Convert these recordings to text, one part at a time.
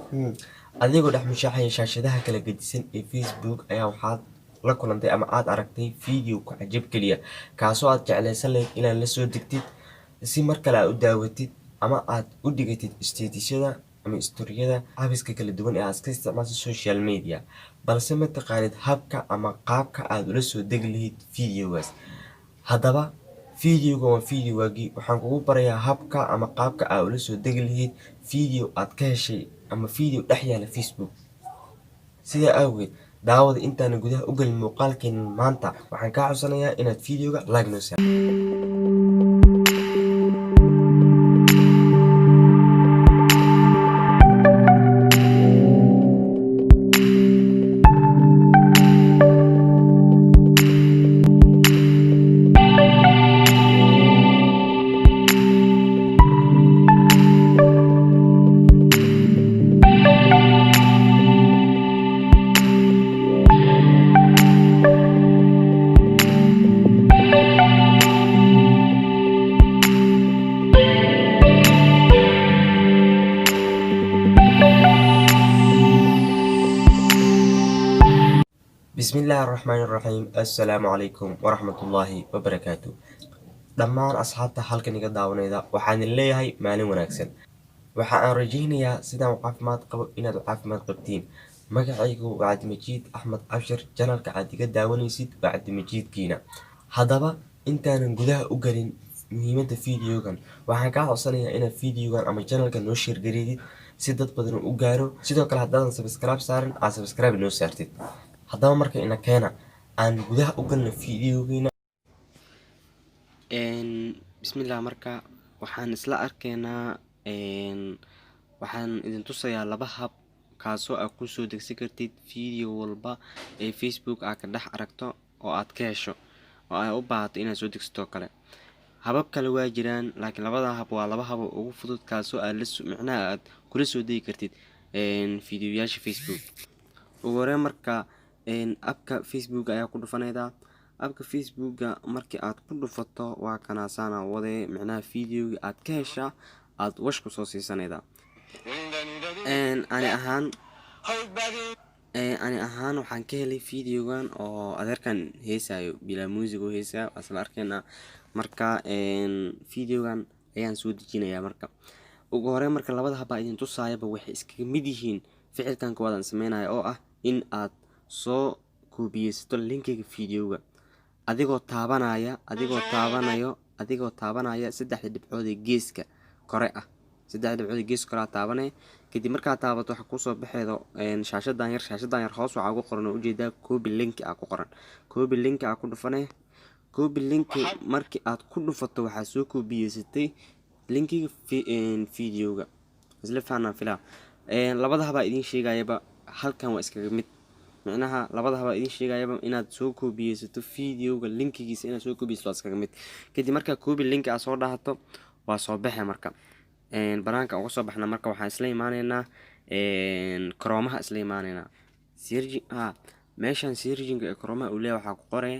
adigoo dhex mushaaxaya shaashadaha kala gedisan ee Facebook ayaa waxaad la kulantay ama aad aragtay video ku cajab geliya kaasoo aad jeclaysan lahayd inaad la soo degtid si mar kale aad u daawatid ama aad u dhigatid status-yada ama istoriyada cabiska kala duwan ee aad iska isticmaasho social media, balse ma taqaanid habka ama qaabka aad ula soo degi lahayd videogaas. Haddaba videogan waa videogaagii, waxaan kugu barayaa habka ama qaabka aad ula soo degi lahayd video aad ka heshay ama video dhex yaala Facebook. Sidaa awgeed, daawada intaan gudaha u galin muuqaalkeena maanta, waxaan kaa codsanayaa inaad videoga like noo saarto. Bismillaahi Raxmaani Raxiim. Assalaamu calaykum waraxmatullaahi wabarakaatu. Dhammaan asxaabta halkan iga daawanayda waxaan leeyahay maalin wanaagsan. Waxa aan rajaynayaa sidaan u caafimaad qabo inaad u caafimaad qabtiin. Magacaygu waa Cabdimajiid Axmed Abshir, channelka aad iga daawanaysid waa Cabdimajiidkiina. Haddaba intaanan gudaha u galin muhiimadda videogan, waxaan kaa codsanayaa inaad videogan ama channelka noo share gareydid si dad badan u gaaro. Sidoo kale haddaadan subscribe saarin aad subscribe noo saartid. haddaba marka ina keena aan gudaha u galno videogeena. bismillah, marka waxaan isla arkaynaa waxaan idin tusayaa laba hab kaasoo aad ku soo degsi kartid video walba ee Facebook aad ka dhex aragto oo aad ka hesho oo ay u baahato inaad soo degsato kale. habab kale waa jiraan, laakiin labada hab waa laba hab oo ugu fudud kaasoo aad micnaha aad kula soo degi kartid videoyaasha Facebook. ugu horreyn marka abka Facebook ayaa ku dhufanaydaa. abka Facebooka markii aad ku dhufato waa kanaasaana wadee micnaha videoga aad ka heshaa aad wash ku soo siisanaydaa. ani ahaan waxaan ka helay videogan oo adeerkan heesaayo bilaa music oo heesaa asla arkaynaa. marka videogan ayaan soo dejinayaa. marka ugu horreyn marka labada hab idin tusaayaba waxay iskaga mid yihiin ficilkan koowaad sameynaya oo ah in aad soo koobiyeysato linkiga videoga adigoo taabanaya saddexda dhibcood ee geeska kore ah. saddexda dhibcood ee geeska kore taabanaya kadib markaa taabato waxa ku soo baxeedo shaashadan yar hoos waxa ugu qoran oo ujeedaa copy link ah ku qoran. copy link ah ku dhufanay. copy link markii aad ku dhufato waxa soo koobiyeysatay linkiga videoga. isla faanaan filaa labada haba idin sheegayaba halkan waa iskaga mid. micnaha labada haba idin sheegayaba inaad soo koobiyeysato videoga linkigiisa inaad soo koobiyeysato waa iskaga mid. kadib markaa copy link aad soo dhahato waa soo baxay. marka banaanka uga soo baxna marka waxaan isla imaanaynaa Chrome-ha isla imaanaynaa. meeshan searching ee Chrome uu leeyahay waxaa ku qoray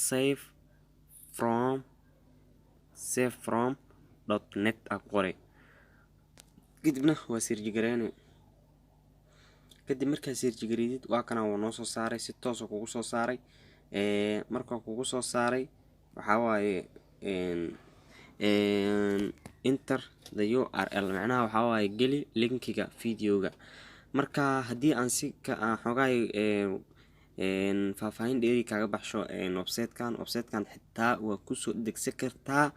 save savefrom.net ku qoray. kadibna waa search gareynay. kadib markaa search gareydid waa kana waa noo soo saaray si toos ah kugu soo saaray. marka kugu soo saaray waxa waaye enter the URL macnaha waxa waaye geli linkiga videoga. marka haddii aan si ka xogaay faahfaahin dheeri kaga baxsho website-kan xitaa waa ku soo degsan kartaa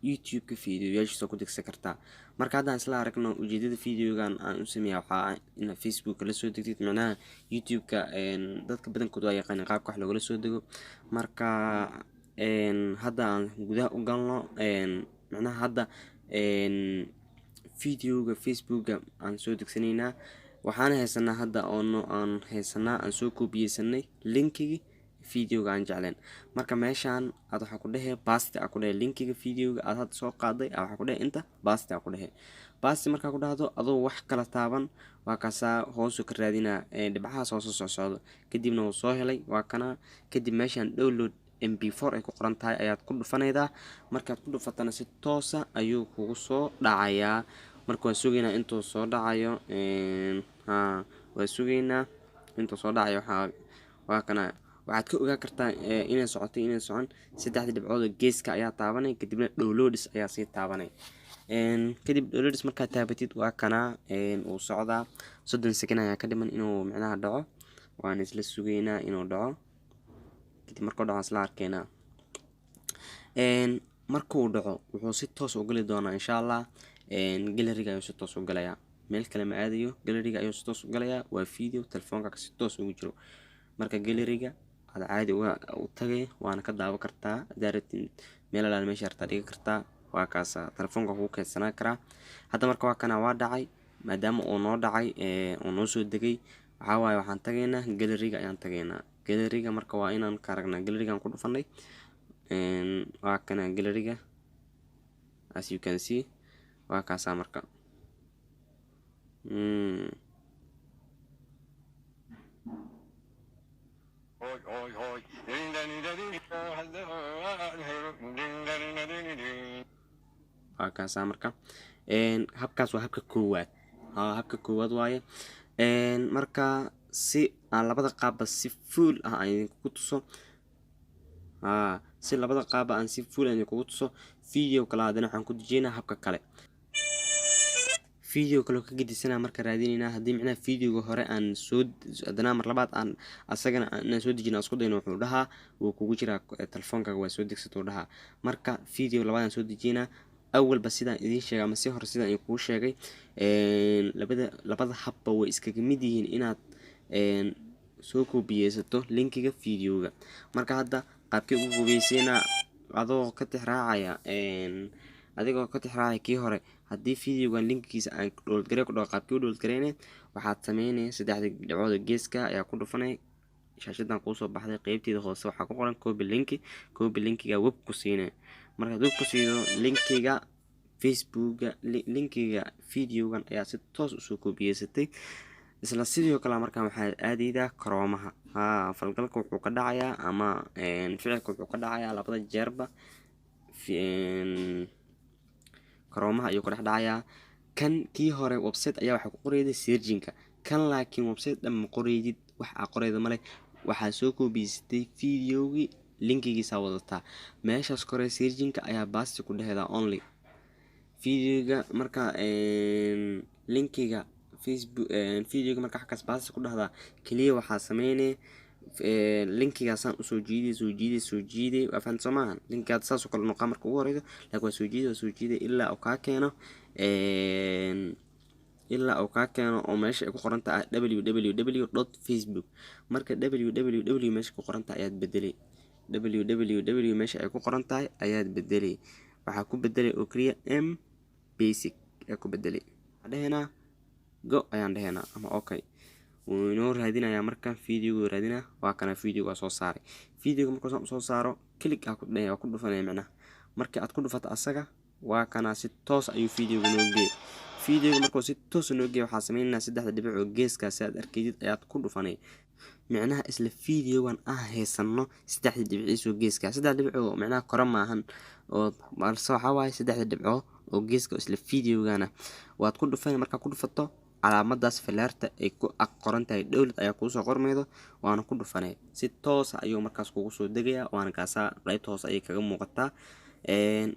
YouTube-ka videoyaashiisa ku degsan kartaa. marka haddaan isla aragno ujeedada videogan aan u sameeyaa waxaa in Facebook la soo degtid macnaha YouTube-ka dadka badankooda waa yaqaan qaabka wax looga soo dego. marka hadda aan gudaha u galno macnaha hadda videoga Facebook-ga aan soo degsanaynaa. waxaan haysanaa hadda aan soo koobiyeysanay linkiga videoga aan jecleen. marka meeshaan aad waxa ku dhahay paste ku dhahay linkiga videoga aad hadda soo qaaday waxa ku dhahay inta paste ku dhahay. paste marka ku dhahdo adoo wax kala taaban waa kaasa hoos u ka raadinaa dhibcaha soo socdo kadibna wuu soo helay waa kana. kadib meeshaan download mp4 ay ku qoran tahay ayaad ku dhufanaydaa. Markaad ku dhufatana si toosa ayuu kugu soo dhacayaa. Marka waa sugaynaa intuu soo dhacayo waa sugaynaa intuu soo dhacayo. waa kana waxaad ka ogaan kartaa inay socotay inay socon. Saddexda dhibcood oo geeska ayaa taabanay, kadibna downloads ayaa sii taabanay. kadib downloads markaad taabatid waa kana uu socdaa. 30 second ayaa ka dhiman inuu micnaha dhaco. waan isla sugaynaa inuu dhaco. kadib markuu dhaco isla arkaynaa. markuu dhaco wuxuu si toos u gali doonaa insha Allah. gallery-ga ayuu si toos u galayaa, meel kale ma aadayo. gallery-ga ayuu si toos u galayaa. waa video telefoonka si toos ugu jiro. marka gallery-ga aad caadi u tagay waana ka daawan kartaa. daartin meel alaal meesha harta dhigi kartaa. waa kaasa telefoonka kugu keydsanaa karaa. hadda marka waa kana waa dhacay. maadaama uu noo dhacay uu noo soo degay, waxaa waaye waxaan tagaynaa gallery-ga ayaan tagaynaa. gallery-ga marka waa inaan ka aragnaa. gallery-ga aan ku dhufanay. waa kana gallery-ga as you can see. waa kaasa marka waa kaasa marka habkaas waa habka koowaad. habka koowaad waaye. marka si aan labada qaabba si full ah aan idinku tuso. si labada qaabba aan si full ah idinku tuso. video kale hadana waxaan ku dejinaa habka kale. video kale ka gedisanaa marka raadinayna haddii micnaha videoga hore aan soo hadana mar labaad aan asagana aan soo dejino isku dayno wuxuu dhahaa wuu kugu jiraa telefoonka waa soo degsato dhahaa. marka video labaad aan soo dejinaa. awalba sidaan idin sheegay ama si hore sidaan idin kugu sheegay labada habba way iskaga mid yihiin inaad soo koobiyeysato linkiga videoga. marka hadda qaabkii ugu koobiyeysanaa adigoo ka tixraacaya kii hore. haddii videogan linkigiisa aan download gareey ku dhaho qaabkii u download gareynay waxaad sameynay saddexda dhibcood geeska ayaa ku dhufanay. shaashadan kuu soo baxday qaybteeda hoose waxaa ku qoran copy link. copy linkiga web ku siinay. markaad web ku siido linkiga facebooka linkiga videogan ayaa si toos usoo koobiyeysatay. isla sidoo kale markaa waxaad aadaydaa karoomaha. falgalka wuxuu ka dhacayaa ama ficilka wuxuu ka dhacayaa labada jeerba karoomaha ayuu ka dhex dhacayaa. kan kii hore website ayaa waxaa ku qorayday searching-ka. kan laakiin website dhan ma qoraydid, wax aa qorayda male. waxaa soo koobiyeysatay videogii linkigiisa wadataa. meeshaas kore searching-ka ayaa baasti ku dhehdaa only videoga. marka linkiga facebook videoga marka xakaas baasti ku dhahdaa kaliya waxaa sameynay linkigaasaan usoo jiiday waa fahan soomahan. linkigaad saas oo kale noqon marka ugu horeyso laakiin waa soo jiiday ilaa uu kaa keeno oo meesha ay ku qoran tahay www.facebook. marka www meesha ku qoran tahay ayaad bedelay. www meesha ay ku qoran tahay ayaad bedelay. waxaa ku bedelay oo kaliya basic ayaa ku bedelay. dhehena go ayaan dhehena ama okay. wuu inoo raadinayaa marka videoga raadinaa. waa kana videoga soo saaray. videoga markuu soo saaro click ah ku dhufanaya macnaha. markii aad ku dhufato asaga waa kana si toos ayuu videoga noo geeyay. videoga markuu si toos noo geeyay waxaa sameynaa saddexda dhibic oo geeskaas aad arkaydid ayaad ku dhufanay. micnaha isla videogan heysano saddexda dhibciis oo geeska. saddex dhibic oo micnaha kora maahan oo balse waxa waaye saddexda dhibco oo geeska isla videogana waad ku dhufan. marka ku dhufato calaamadaas falaarta ay ku qoran tahay dawlad ayaa kuu soo qormaydo waana ku dhufanay. si toos ayuu markaas kugu soo degayaa waana kaasa qaybta hoose ayay kaga muuqataa.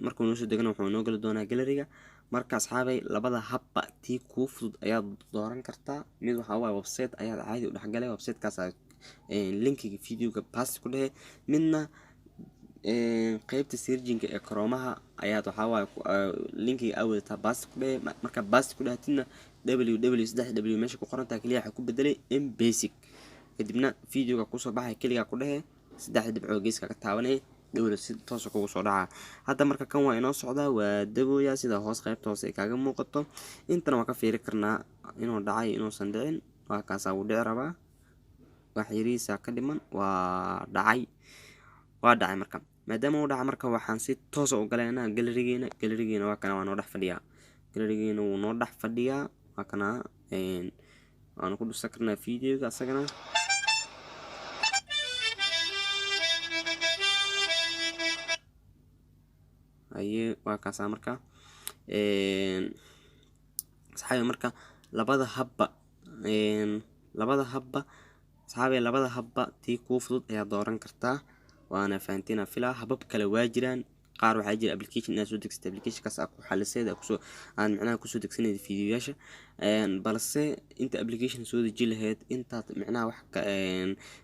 markuu noo soo degana wuxuu noo gali doonaa gallery-ga. marka asxaabay labada habba tii kuu fudud ayaad dooran kartaa. mid waxaa waaye website ayaad caadi u dhexgalay. website-kaas linkiga videoga paste ku dhehe. midna qaybta searching-ka ee karoomaha ayaad waxaa waaye linkiga awadataa paste ku dhehe. marka paste ku dhahatidna www meesha ku qoran tahay kaliya waxaa ku bedelay basic. kadibna videoga kusoo baxay kaliya ku dhehe saddexda dhibcood geeska ka taabanay dawlad si toos kugu soo dhaca. hadda marka kan waa inoo socdaa waa dagooya sida hoos qaybta hoose ay kaaga muuqato. intana waa ka fiiri karnaa inuu dhacay inuusan dhicin. waa kaasa wuu dhici rabaa. wax yariisa ka dhiman waa dhacay marka. maadaama uu dhacay marka waxaan si toos u galaynaa gallery-geena. waa kana waa noo dhex fadhiyaa. gallery-geena wuu noo dhex fadhiyaa. waa kana waanu ku dhusan karnaa videoga asagana. haye waa kaasaa marka asxaabi marka labada habba tii kuu fudud ayaa dooran kartaa, waana fahanteen filaa. habab kale waa jiraan, qaar waxaa jira application inaad soo degsatay, applicationkaas aad ku xaliseed aad micnaha kusoo degsanayda fiidiyoyaasha, balse inta application soo deji lahayd intaad micnaha wax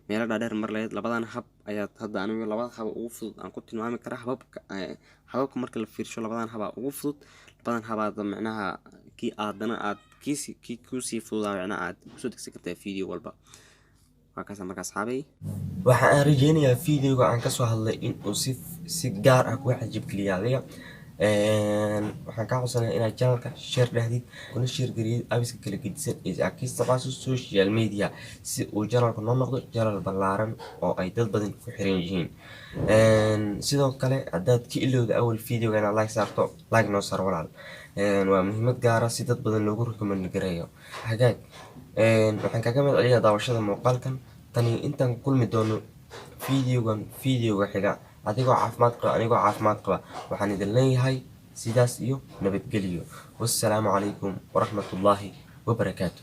meelo dhaadheer mar lahayd, labadan hab ayaad hadda anigu labada hab ugu fudud aan ku tilmaami karaa. hababka marka la fiirsho labadan haba ugu fudud, labadan habaad micnaha kii aadana aad kii kusii fududaa micnaha aad kusoo degsan kartaa fiideo walba. waa kaasa marka asxaabay, waxa aan rajeynayaa fiidiyowga aan kasoo hadlay in uu si gaar ah kuga cajab geliya adiga. waxaan kaa codsanayaa inaad channelka share dhahdid, kuna share gariyid abiska kala gedisan ee aad ka isticmaasho social media, si uu channelka noo noqdo channel ballaaran oo ay dad badan ku xiran yihiin. sidoo kale haddaad ka ilowda awal fiidiyowga inaad like saarto, like noo saar walaal. waa muhiimad gaara si dad badan loogu recommend gareeyo. hagaag, waxaan kaga mid celiyaa daawashada muuqaalkan. tani intaan kulmi doono fiidiyowga xiga, adigoo caafimaad qaba anigoo caafimaad qaba, waxaan idin leeyahay sidaas iyo nabadgelyo. wassalaamu calaykum waraxmatullaahi wabarakaatu.